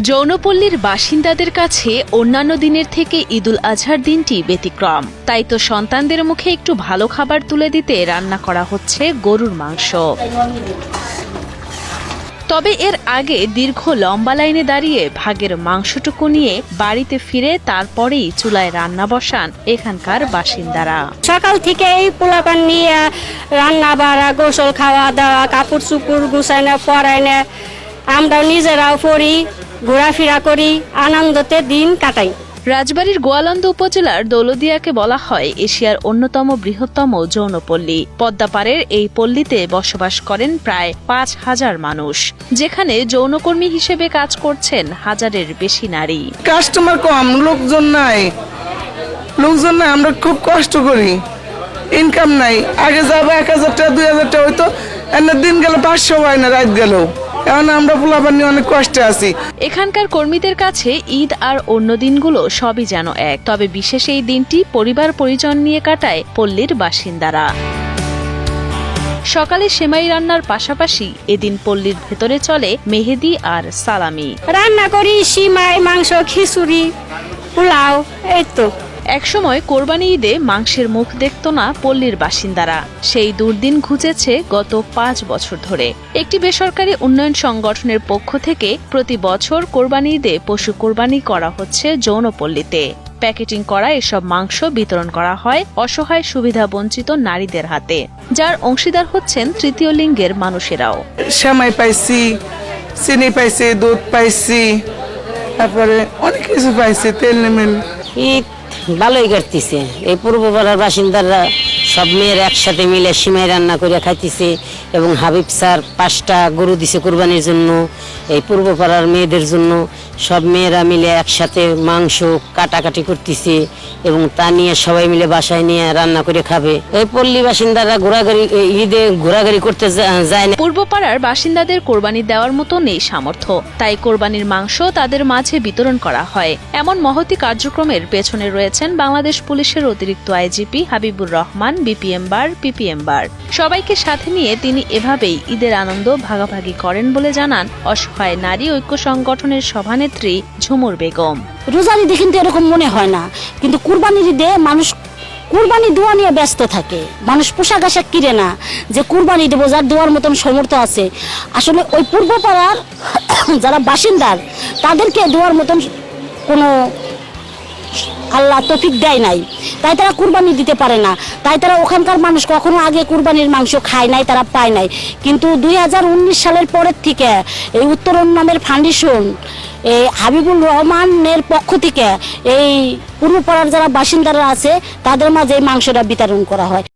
যৌনপল্লীর বাসিন্দাদের কাছে অন্যান্য দিনের থেকে ঈদুল আজহার দিনটি ব্যতিক্রম। তাই তো সন্তানদের মুখে একটু ভালো খাবার তুলে দিতে রান্না করা হচ্ছে গরুর মাংস। তবে এর আগে দীর্ঘ লম্বা লাইনে দাঁড়িয়ে ভাগের মাংসটুকু নিয়ে বাড়িতে ফিরে তারপরেই চুলায় রান্না বসান এখানকার বাসিন্দারা। সকাল থেকেই পোলাপান নিয়ে রান্না বাড়া, গোসল, খাওয়া দাওয়া, কাপড় চুপড় গুছাইনা পরাইনা আমরাও নিজেরাও পড়ি, ঘোরাফেরা করি, আনন্দতে দিন কাটাই। রাজবাড়ীর গোয়ালন্দ উপজেলার দৌলদিয়াকে বলা হয় এশিয়ার অন্যতম বৃহত্তম যৌনপল্লী। পদ্মাপাড়ের এই পল্লীতে বসবাস করেন প্রায় ৫,০০০ মানুষ, যেখানে যৌনকর্মী হিসেবে কাজ করছেন হাজারের বেশি নারী। কাস্টমার কম, লোকজন নাই, আমরা খুব কষ্ট করি, ইনকাম নাই। আগে যাবো ১,০০০ টাকা ২,০০০ টাকা হইতো, দিন গেল ৫০০ হয় না, রাত গেল। এখন আমরা পোলাপান নিয়ে অনেক কষ্টে আছি। এখানকার কর্মীদের কাছে ঈদ আর অন্য দিনগুলো সবই যেন এক, তবে বিশেষ এই দিনটি পরিবার পরিজন নিয়ে কাটায় পল্লীর বাসিন্দারা। সকালে সেমাই রান্নার পাশাপাশি এদিন পল্লীর ভেতরে চলে মেহেদি আর সালামি। রান্না করি সিমাই, মাংস, খিচুড়ি, পোলাও, এই তো। একসময় কোরবানি ঈদে মাংসের মুখ দেখত না পল্লীর বাসিন্দারা। সেই দুর্দিন ঘুচেছে গত ৫ বছর ধরে। একটি বেসরকারি উন্নয়ন সংগঠনের পক্ষ থেকে প্রতি বছর কোরবানি ঈদে পশু কোরবানি করা হচ্ছে যৌনপল্লীতে। প্যাকেটিং করা এসব মাংস বিতরণ করা হয় অসহায় সুবিধা বঞ্চিত নারীদের হাতে, যার অংশীদার হচ্ছেন তৃতীয় লিঙ্গের মানুষেরাও। সেমাই পাইছি, চিনি পাইছি, দুধ পাইছি, তারপরে অনেক কিছু পাইছি, তেল নেমেল। ঈদ ভালোই কাটতেছে। এই পূর্বপাড়ার বাসিন্দারা সব মেয়ের একসাথে মিলে সিমাই রান্না করে খাইতেছে এবং হাবিব স্যার ৫টা গরু দিছে কোরবানির জন্য। এই পূর্বপাড়ার মেয়েদের জন্য সব মেয়েরা মিলে একসাথে মাংস কাটাকাটি করতেছে এবং তা নিয়ে সবাই মিলে বাসায় নিয়ে রান্না করে খাবে। এই পল্লী বাসিন্দারা ঈদে ঘোরাঘুরি করতে যায় না। পূর্বপাড়ার বাসিন্দাদের কোরবানি দেওয়ার মতো নেই সামর্থ্য, তাই কোরবানির মাংস তাদের মাঝে বিতরণ করা হয়। এমন মহতি কার্যক্রমের পেছনে রয়েছেন বাংলাদেশ পুলিশের অতিরিক্ত আইজিপি হাবিবুর রহমান, বিপিএম বার, পিপিএম বার। সবাইকে সাথে নিয়ে তিনি এভাবেই ঈদের আনন্দ ভাগাভাগি করেন বলে জানান অসহায় নারী ঐক্য সংগঠনের সভানেত্রী ঝুমুর বেগম। রোজার ঈদে কিন্তু এরকম মনে হয় না, কিন্তু কুরবানির ঈদে মানুষ কুরবানি দোয়া নিয়ে ব্যস্ত থাকে। মানুষ পোশাক আশাক কিনে না যে কুরবানি দেবো, যার দেওয়ার মতন সমর্থ আছে। আসলে ওই পূর্বপাড়ার যারা বাসিন্দার তাদেরকে দেওয়ার মতন কোনো আল্লাহ তৌফিক দেয় নাই, তাই তারা কুরবানি দিতে পারে না। তাই তারা ওখানকার মানুষ কখনো আগে কুরবানির মাংস খায় নাই, তারা পায় নাই। কিন্তু ২০১৯ সালের পরের থেকে এই উত্তরণ নামের ফাউন্ডেশন, এই হাবিবুর রহমানের পক্ষ থেকে এই পূর্বপাড়ার যারা বাসিন্দারা আছে তাদের মাঝে এই মাংসটা বিতরণ করা হয়।